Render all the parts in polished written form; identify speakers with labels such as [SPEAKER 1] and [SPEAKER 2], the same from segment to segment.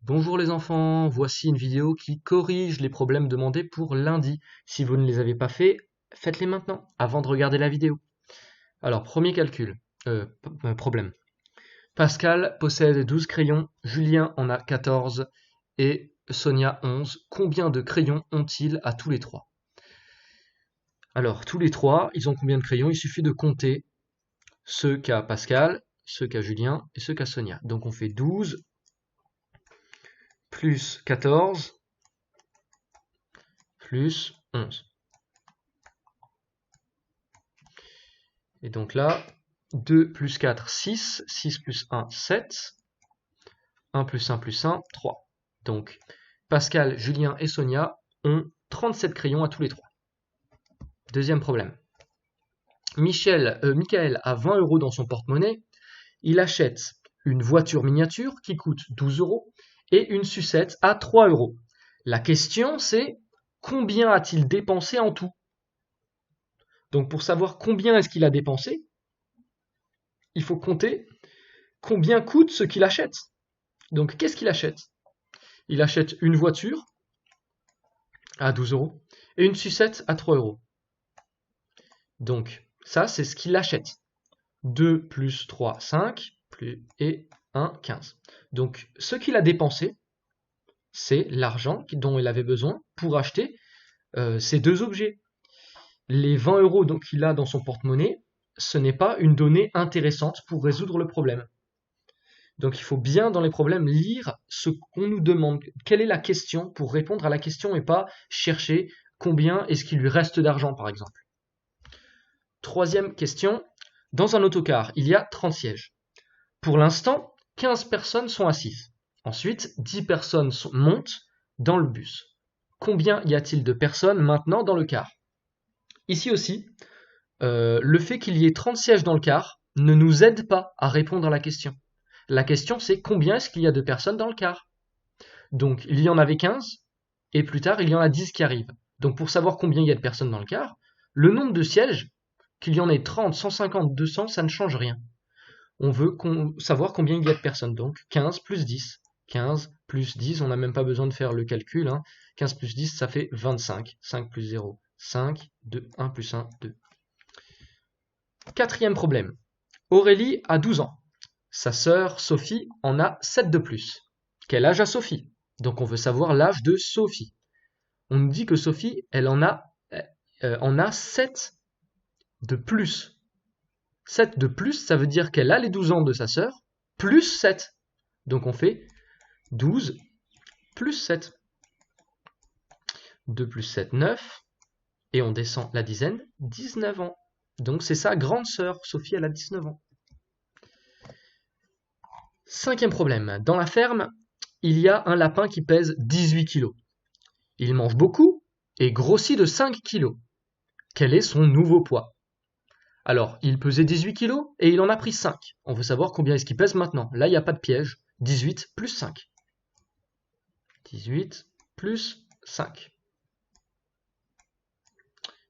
[SPEAKER 1] Bonjour les enfants, voici une vidéo qui corrige les problèmes demandés pour lundi. Si vous ne les avez pas faits, faites-les maintenant, avant de regarder la vidéo. Alors, premier calcul, problème. Pascal possède 12 crayons, Julien en a 14 et Sonia 11. Combien de crayons ont-ils à tous les trois? Alors, tous les trois, ils ont combien de crayons? Il suffit de compter ceux qu'a Pascal, ceux qu'a Julien et ceux qu'a Sonia. Donc on fait 12 plus 14 plus 11. Et donc là, 2 plus 4, 6, 6 plus 1, 7, 1 plus 1 plus 1, 3. Donc Pascal, Julien et Sonia ont 37 crayons à tous les trois. Deuxième problème. Michael a 20 € dans son porte-monnaie. Il achète une voiture miniature qui coûte 12 € et une sucette à 3 €. La question c'est combien a-t-il dépensé en tout? Donc pour savoir combien est-ce qu'il a dépensé, il faut compter combien coûte ce qu'il achète. Donc qu'est-ce qu'il achète? Il achète une voiture à 12 € et une sucette à 3 €. Donc ça c'est ce qu'il achète. 2 plus 3, 5, et 1, 15. Donc ce qu'il a dépensé, c'est l'argent dont il avait besoin pour acheter ces deux objets. Les 20 € qu'il a dans son porte-monnaie, ce n'est pas une donnée intéressante pour résoudre le problème. Donc il faut bien dans les problèmes lire ce qu'on nous demande, quelle est la question pour répondre à la question et pas chercher combien est-ce qu'il lui reste d'argent par exemple. Troisième question, dans un autocar il y a 30 sièges. Pour l'instant, 15 personnes sont assises. Ensuite, 10 personnes montent dans le bus. Combien y a-t-il de personnes maintenant dans le car? Ici aussi, le fait qu'il y ait 30 sièges dans le car ne nous aide pas à répondre à la question. La question c'est combien est-ce qu'il y a de personnes dans le car? Donc il y en avait 15 et plus tard il y en a 10 qui arrivent. Donc pour savoir combien il y a de personnes dans le car, le nombre de sièges, qu'il y en ait 30, 150, 200, ça ne change rien. On veut savoir combien il y a de personnes. Donc 15 plus 10. 15 plus 10, on n'a même pas besoin de faire le calcul. 15 plus 10, ça fait 25. 5 plus 0, 5. 2, 1 plus 1, 2. Quatrième problème. Aurélie a 12 ans. Sa sœur Sophie en a 7 de plus. Quel âge a Sophie? Donc on veut savoir l'âge de Sophie. On nous dit que Sophie, elle en a 7 de plus. 7 de plus, ça veut dire qu'elle a les 12 ans de sa sœur, plus 7. Donc on fait 12 plus 7. 2 plus 7, 9. Et on descend la dizaine, 19 ans. Donc c'est sa grande sœur, Sophie, elle a 19 ans. Cinquième problème. Dans la ferme, il y a un lapin qui pèse 18 kg. Il mange beaucoup et grossit de 5 kg. Quel est son nouveau poids? Alors, il pesait 18 kg et il en a pris 5. On veut savoir combien est-ce qu'il pèse maintenant. Là, il n'y a pas de piège. 18 plus 5. 18 plus 5.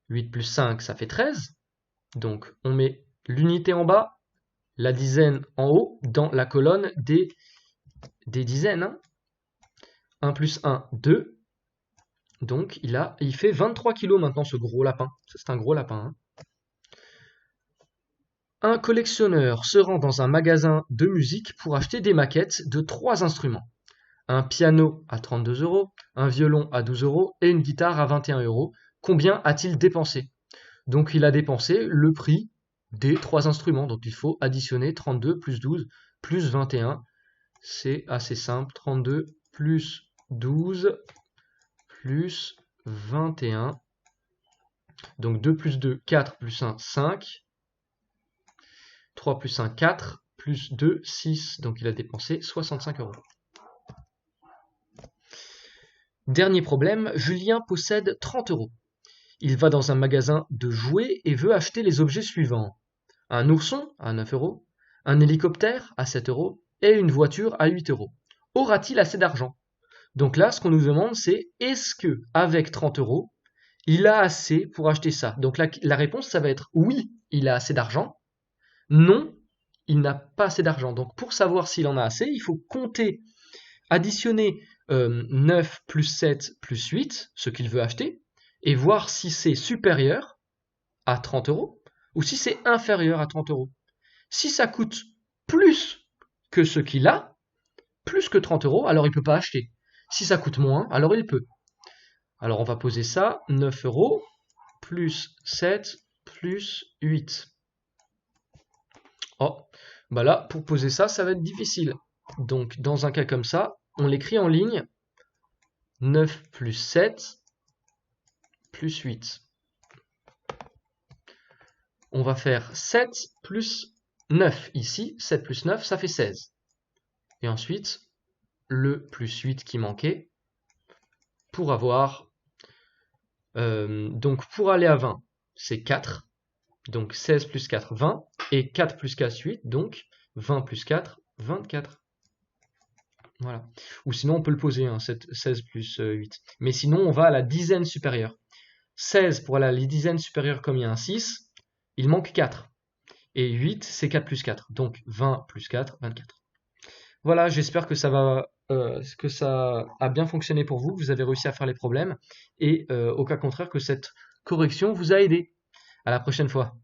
[SPEAKER 1] 8 plus 5, ça fait 13. Donc, on met l'unité en bas, la dizaine en haut, dans la colonne des dizaines. 1 plus 1, 2. Donc, il fait 23 kg maintenant, ce gros lapin. C'est un gros lapin. Un collectionneur se rend dans un magasin de musique pour acheter des maquettes de 3 instruments. Un piano à 32 €, un violon à 12 € et une guitare à 21 €. Combien a-t-il dépensé? Donc il a dépensé le prix des 3 instruments. Donc il faut additionner 32 plus 12 plus 21. C'est assez simple. 32 plus 12 plus 21. Donc 2 plus 2, 4 plus 1, 5. 3 plus 1, 4, plus 2, 6. Donc il a dépensé 65 €. Dernier problème, Julien possède 30 €. Il va dans un magasin de jouets et veut acheter les objets suivants. Un ourson à 9 €, un hélicoptère à 7 € et une voiture à 8 €. Aura-t-il assez d'argent? Donc là, ce qu'on nous demande, c'est est-ce que avec 30 €, il a assez pour acheter ça? Donc la réponse, ça va être oui, il a assez d'argent. Non, il n'a pas assez d'argent. Donc pour savoir s'il en a assez, il faut compter additionner 9 plus 7 plus 8, ce qu'il veut acheter, et voir si c'est supérieur à 30 euros ou si c'est inférieur à 30 euros. Si ça coûte plus que ce qu'il a, plus que 30 euros, alors il ne peut pas acheter. Si ça coûte moins, alors il peut. Alors on va poser ça, 9 euros plus 7 plus 8. Oh, bah là, pour poser ça, ça va être difficile. Donc dans un cas comme ça, on l'écrit en ligne, 9 plus 7 plus 8. On va faire 7 plus 9 ici, 7 plus 9, ça fait 16. Et ensuite, le plus 8 qui manquait, pour avoir... donc pour aller à 20, c'est 4. Donc 16 plus 4, 20. Et 4 plus 4, 8. Donc 20 plus 4, 24. Voilà. Ou sinon, on peut le poser, hein, 16 plus 8. Mais sinon, on va à la dizaine supérieure. 16 pour la dizaine supérieure, comme il y a un 6, il manque 4. Et 8, c'est 4 plus 4. Donc 20 plus 4, 24. Voilà, j'espère que ça a bien fonctionné pour vous, que vous avez réussi à faire les problèmes. Et au cas contraire, que cette correction vous a aidé. À la prochaine fois.